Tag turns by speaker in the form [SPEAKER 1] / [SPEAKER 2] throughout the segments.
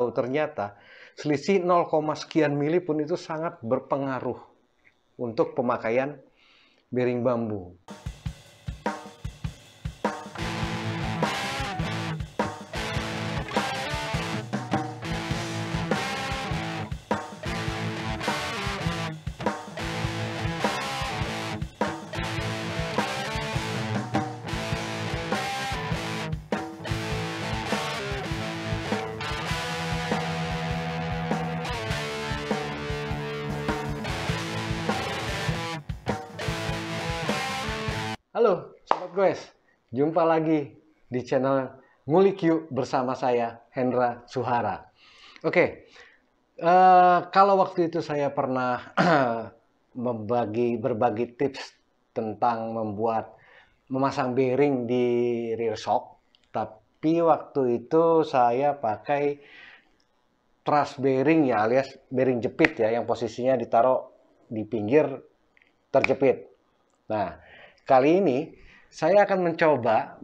[SPEAKER 1] Ternyata selisih 0, sekian mili pun itu sangat berpengaruh untuk pemakaian bearing bambu. Halo Sobat Goes, jumpa lagi di channel Ngulik Yuk bersama saya Hendra Suhara. Oke, kalau waktu itu saya pernah berbagi tips tentang memasang bearing di rear shock, tapi waktu itu saya pakai truss bearing ya, alias bearing jepit ya, yang posisinya ditaruh di pinggir terjepit. Nah, kali ini saya akan mencoba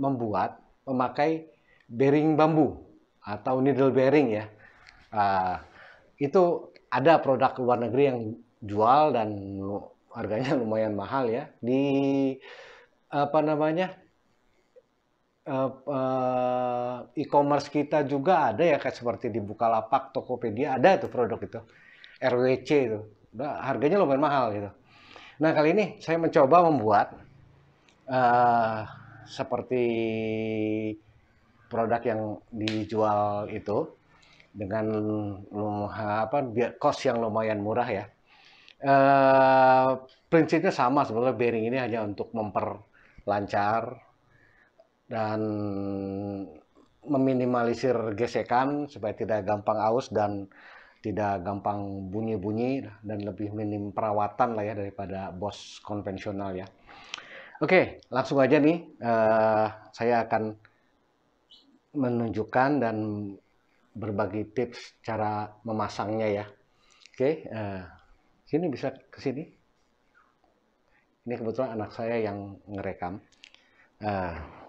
[SPEAKER 1] memakai bearing bambu atau needle bearing ya. Itu ada produk luar negeri yang jual dan harganya lumayan mahal ya. Di apa namanya e-commerce kita juga ada ya, kayak seperti di Bukalapak, Tokopedia ada itu produk itu. RWC itu. Harganya lumayan mahal gitu. Nah, kali ini saya mencoba membuat seperti produk yang dijual itu dengan cost yang lumayan murah ya. Prinsipnya sama sebetulnya, bearing ini hanya untuk memperlancar dan meminimalisir gesekan supaya tidak gampang aus dan tidak gampang bunyi-bunyi dan lebih minim perawatan lah ya daripada bos konvensional ya. Oke, langsung aja nih, saya akan menunjukkan dan berbagi tips cara memasangnya ya. Oke, sini bisa ke sini. Ini kebetulan anak saya yang ngerekam.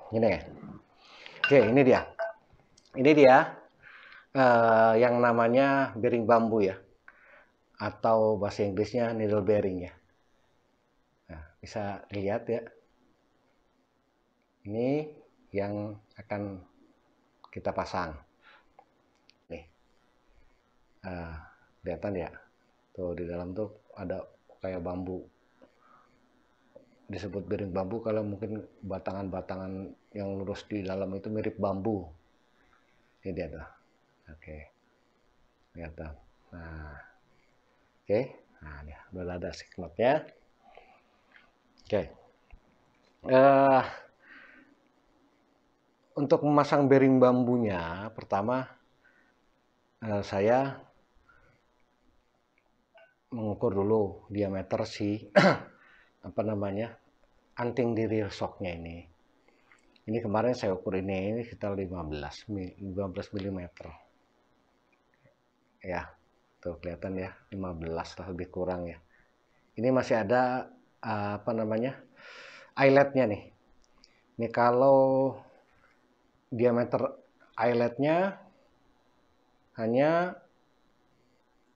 [SPEAKER 1] Ini ya. Oke, ini dia. Ini dia yang namanya bearing bambu ya, atau bahasa Inggrisnya needle bearing ya. Nah, bisa dilihat ya. Ini yang akan kita pasang. Nih, kelihatan ya. Tuh di dalam tuh ada kayak bambu. Disebut bearing bambu kalau mungkin batangan-batangan yang lurus di dalam itu mirip bambu. Ini dia tuh. Oke. Kelihatan. Nah. Oke. Nah, ini udah ada signetnya. Oke. Untuk memasang bearing bambunya, pertama saya mengukur dulu diameter si apa namanya anting di rear shocknya ini. Ini kemarin saya ukur ini sekitar 15 mm. Ya, tuh kelihatan ya, 15 lah lebih kurang ya. Ini masih ada apa namanya eyeletnya nih. Ini kalau diameter eyeletnya hanya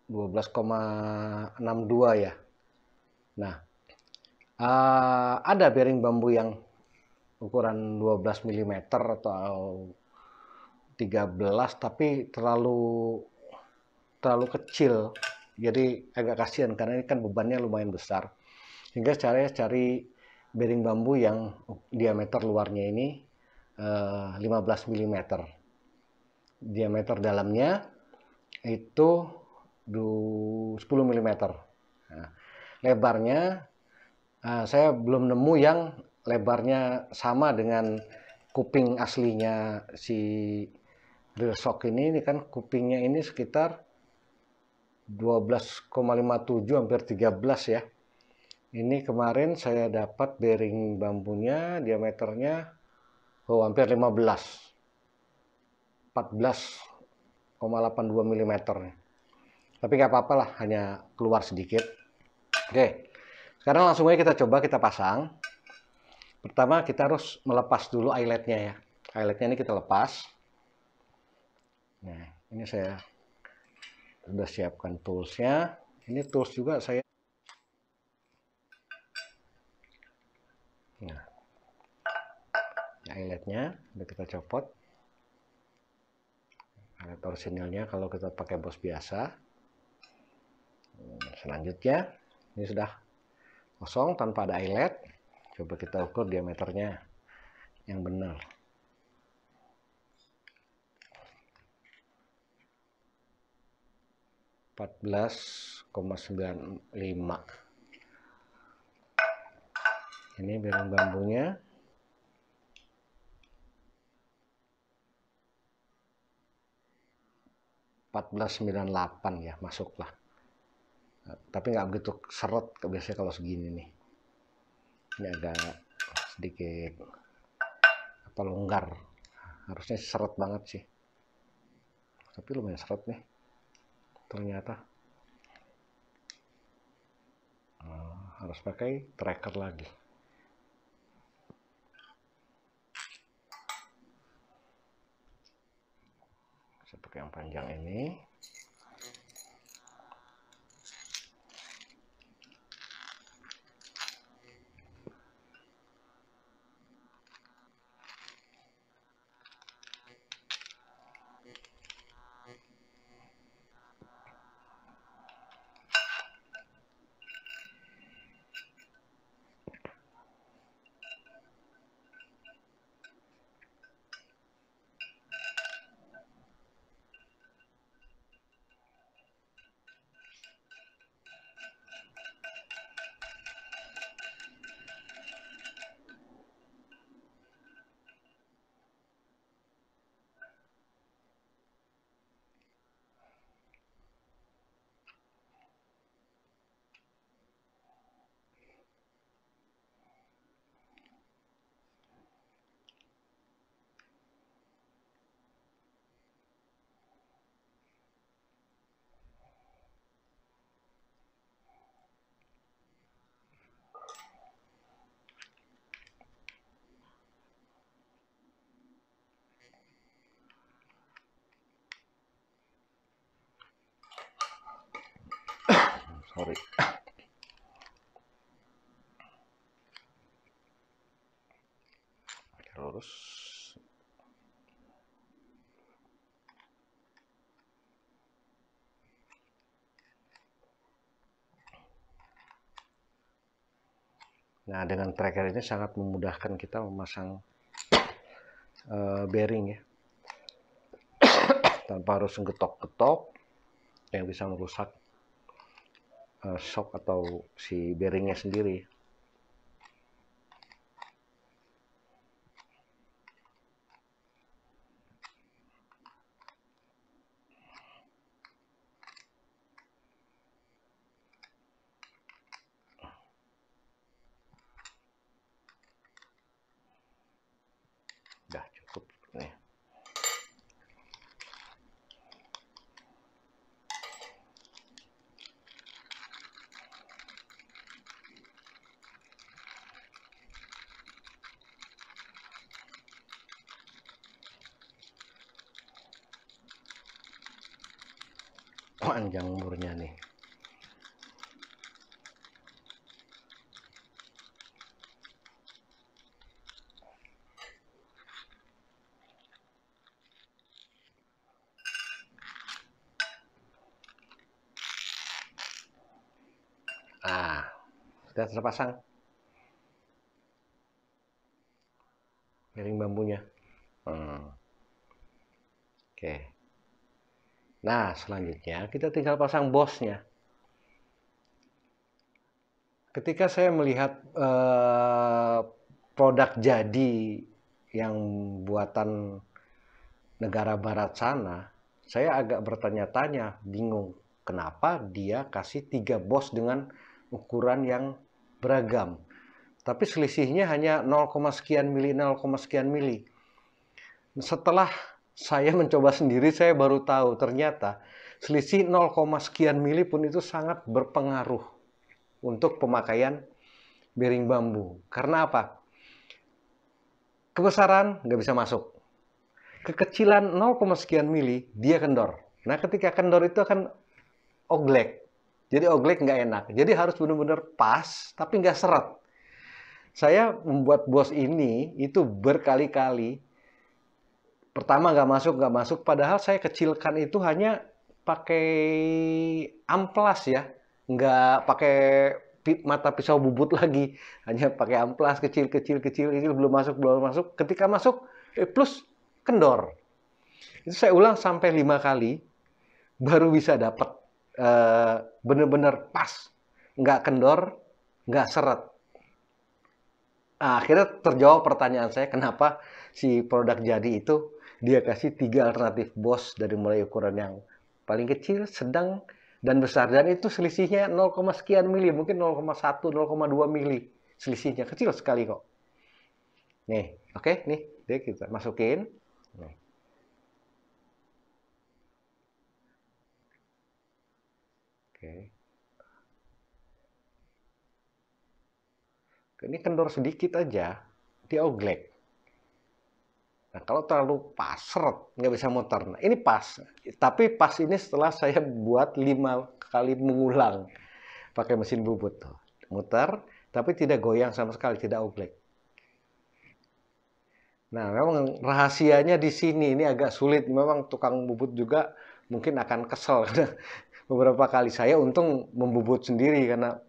[SPEAKER 1] 12,62 ya. Nah, ada bearing bambu yang ukuran 12 mm atau 13 tapi terlalu kecil. Jadi agak kasihan karena ini kan bebannya lumayan besar. Sehingga caranya cari bearing bambu yang diameter luarnya ini 15 mm. Diameter dalamnya itu 10 mm. Nah, lebarnya saya belum nemu yang lebarnya sama dengan kuping aslinya si rear shock ini. Ini kan kupingnya ini sekitar 12,57 hampir 13 ya. Ini kemarin saya dapat bearing bambunya diameternya hampir 15, 14,82 mm. Tapi nggak apa-apa lah, hanya keluar sedikit. Oke, sekarang langsung aja kita pasang. Pertama kita harus melepas dulu eyeletnya ya. Eyeletnya ini kita lepas. Nah, ini saya sudah siapkan toolsnya. Ini tools juga saya. Nah, eyeletnya udah kita copot. Eyelet orisinilnya kalau kita pakai bos biasa. Selanjutnya, ini sudah kosong tanpa ada eyelet. Coba kita ukur diameternya yang benar. 14,95. Ini bearing bambunya. $14,98 ya, masuklah. Tapi nggak begitu seret biasanya kalau segini nih. Ini agak sedikit longgar. Harusnya seret banget sih. Tapi lumayan seret nih. Ternyata. Harus pakai tracker lagi. Saya pakai yang panjang ini. Sorry. Lurus. Nah, dengan tracker ini sangat memudahkan kita memasang bearing ya. Tanpa harus ngetok-ketok yang bisa merusak shock atau si bearingnya sendiri. Udah cukup nih. Panjang umurnya nih. Ah, sudah terpasang bearing bambunya. Oke. Nah, selanjutnya kita tinggal pasang bosnya. Ketika saya melihat produk jadi yang buatan negara barat sana, saya agak bertanya-tanya, bingung kenapa dia kasih 3 bos dengan ukuran yang beragam. Tapi selisihnya hanya 0, sekian mili, 0, sekian mili. Setelah saya mencoba sendiri, saya baru tahu ternyata selisih 0, sekian mili pun itu sangat berpengaruh untuk pemakaian bearing bambu. Karena apa? Kebesaran nggak bisa masuk. Kekecilan 0, sekian mili, dia kendor. Nah, ketika kendor itu akan oglek. Jadi oglek nggak enak. Jadi harus benar-benar pas, tapi nggak seret. Saya membuat bos ini itu berkali-kali. Pertama nggak masuk. Padahal saya kecilkan itu hanya pakai amplas ya, nggak pakai mata pisau bubut lagi, hanya pakai amplas kecil, belum masuk. Ketika masuk, plus kendor. Itu saya ulang sampai 5 kali, baru bisa dapat bener-bener pas, nggak kendor, nggak seret. Nah, akhirnya terjawab pertanyaan saya kenapa si produk jadi itu dia kasih 3 alternatif bos dari mulai ukuran yang paling kecil, sedang, dan besar. Dan itu selisihnya 0, sekian mili, mungkin 0,1, 0,2 mili. Selisihnya kecil sekali kok. Nih, oke, nih, dia kita masukin. Nih. Oke. Ini kendor sedikit aja, dia oglek. Nah, kalau terlalu pas, seret, nggak bisa muter. Nah, ini pas. Tapi pas ini setelah saya buat 5 kali mengulang pakai mesin bubut. Tuh. Muter, tapi tidak goyang sama sekali, tidak oglek. Nah, memang rahasianya di sini, ini agak sulit. Memang tukang bubut juga mungkin akan kesel. Karena beberapa kali saya untung membubut sendiri karena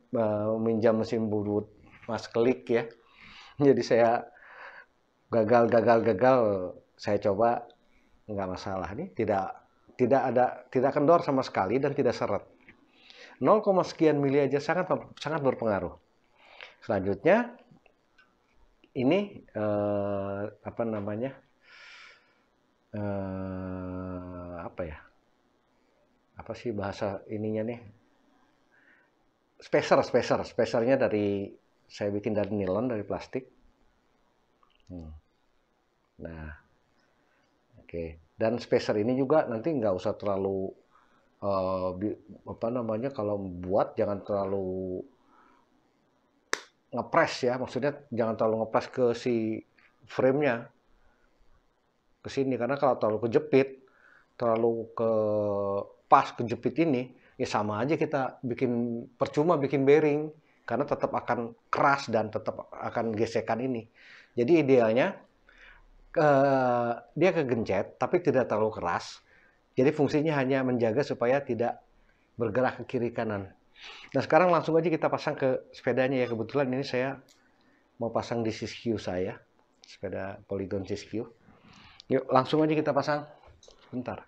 [SPEAKER 1] meminjam mesin bubut Mas Klik ya. Jadi saya gagal, saya coba nggak masalah nih, tidak kendor sama sekali dan tidak seret. 0, sekian mili aja sangat sangat berpengaruh. Selanjutnya ini apa namanya? Apa ya? Apa sih bahasa ininya nih? Spacernya dari saya bikin dari nilon, dari plastik. Nah, oke. Dan spacer ini juga nanti nggak usah terlalu apa namanya, kalau buat jangan terlalu ngepres ya, maksudnya jangan terlalu ngepres ke si frame-nya ke sini, karena kalau terlalu kejepit, terlalu ke pas kejepit ini, ya sama aja kita bikin percuma bikin bearing, karena tetap akan keras dan tetap akan gesekan ini. Jadi idealnya dia kegencet tapi tidak terlalu keras. Jadi fungsinya hanya menjaga supaya tidak bergerak ke kiri kanan. Nah sekarang langsung aja kita pasang ke sepedanya ya. Kebetulan ini saya mau pasang di Siskiyou saya, sepeda Polygon Siskiyou. Yuk langsung aja kita pasang. Bentar.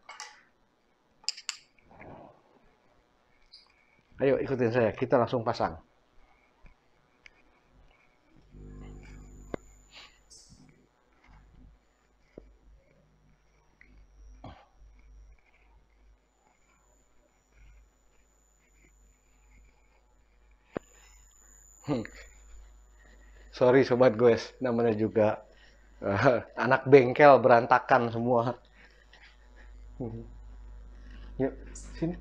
[SPEAKER 1] Ayo ikutin saya, kita langsung pasang. Sorry sobat goes, namanya juga anak bengkel berantakan semua. Yuk, sini.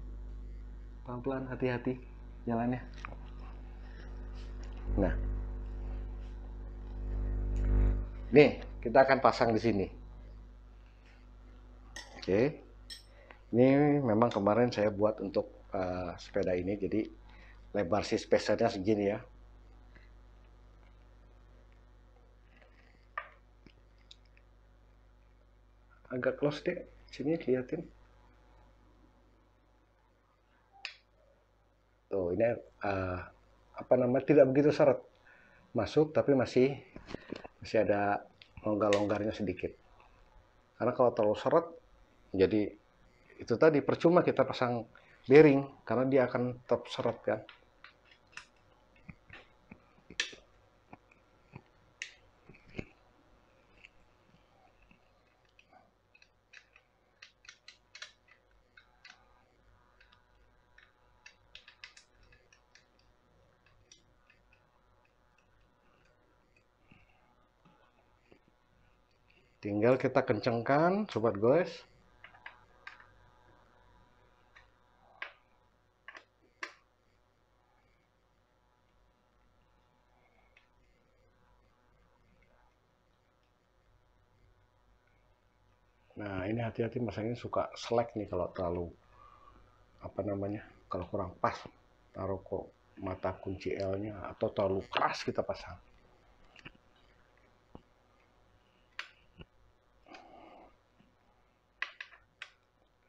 [SPEAKER 1] Pelan-pelan, hati-hati jalannya. Nah, nih kita akan pasang di sini. Oke, ini memang kemarin saya buat untuk sepeda ini, jadi lebar si spacernya segini ya. Agak close deh, sini liatin. Tuh, ini apa namanya, tidak begitu seret masuk, tapi masih ada longgar-longgarnya sedikit. Karena kalau terlalu seret, jadi itu tadi percuma kita pasang bearing karena dia akan tetap seret kan. Tinggal kita kencengkan sobat guys. Nah ini hati-hati, masanya suka slack nih kalau terlalu apa namanya, kalau kurang pas taruh kok mata kunci L-nya, atau terlalu keras kita pasang.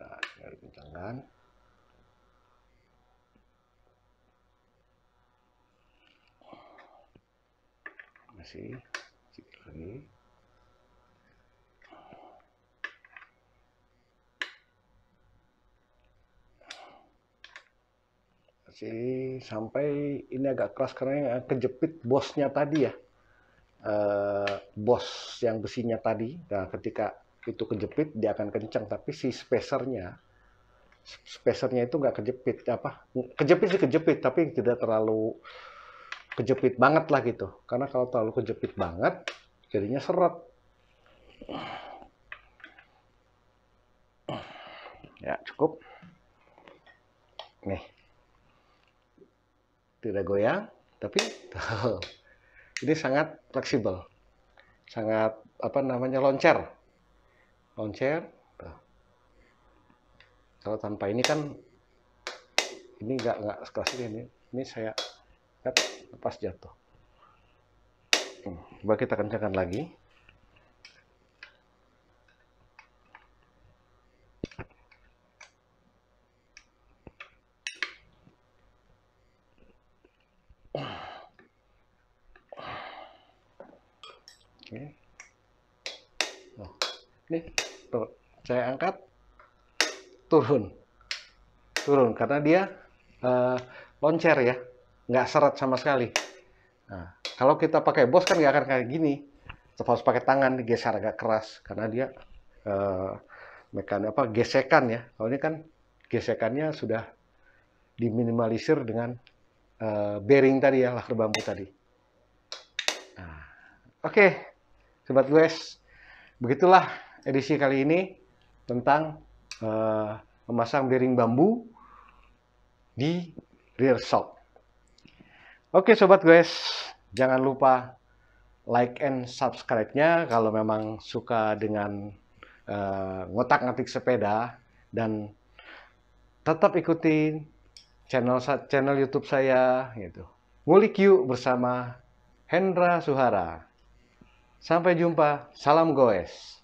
[SPEAKER 1] Nah, tinggal dikencangkan. Masih sedikit lagi. Masih sampai ini agak keras karena yang kejepit bosnya tadi ya. Bos yang besinya tadi. Nah, ketika itu kejepit dia akan kencang, tapi si spacernya itu nggak kejepit, kejepit sih kejepit, tapi tidak terlalu kejepit banget lah gitu, karena kalau terlalu kejepit banget jadinya seret. Ya cukup nih, tidak goyang, tapi ini sangat fleksibel, sangat loncer. Kalau tanpa ini kan ini nggak sekeras ini saya lihat lepas jatuh. Coba kita kencangkan lagi. Oke. Oh, ini tuh, saya angkat turun karena dia loncer ya, nggak seret sama sekali. Nah, kalau kita pakai bos kan nggak akan kayak gini, harus pakai tangan digeser agak keras karena dia gesekan ya. Kalau ini kan gesekannya sudah diminimalisir dengan bearing tadi ya, lahar bambu tadi. Nah, oke, sobat goes, begitulah edisi kali ini tentang memasang bearing bambu di rear shock. Oke sobat goes, jangan lupa like and subscribe-nya kalau memang suka dengan ngotak-ngatik sepeda, dan tetap ikuti channel YouTube saya gitu. Ngulik yuk bersama Hendra Suhara. Sampai jumpa, salam goes.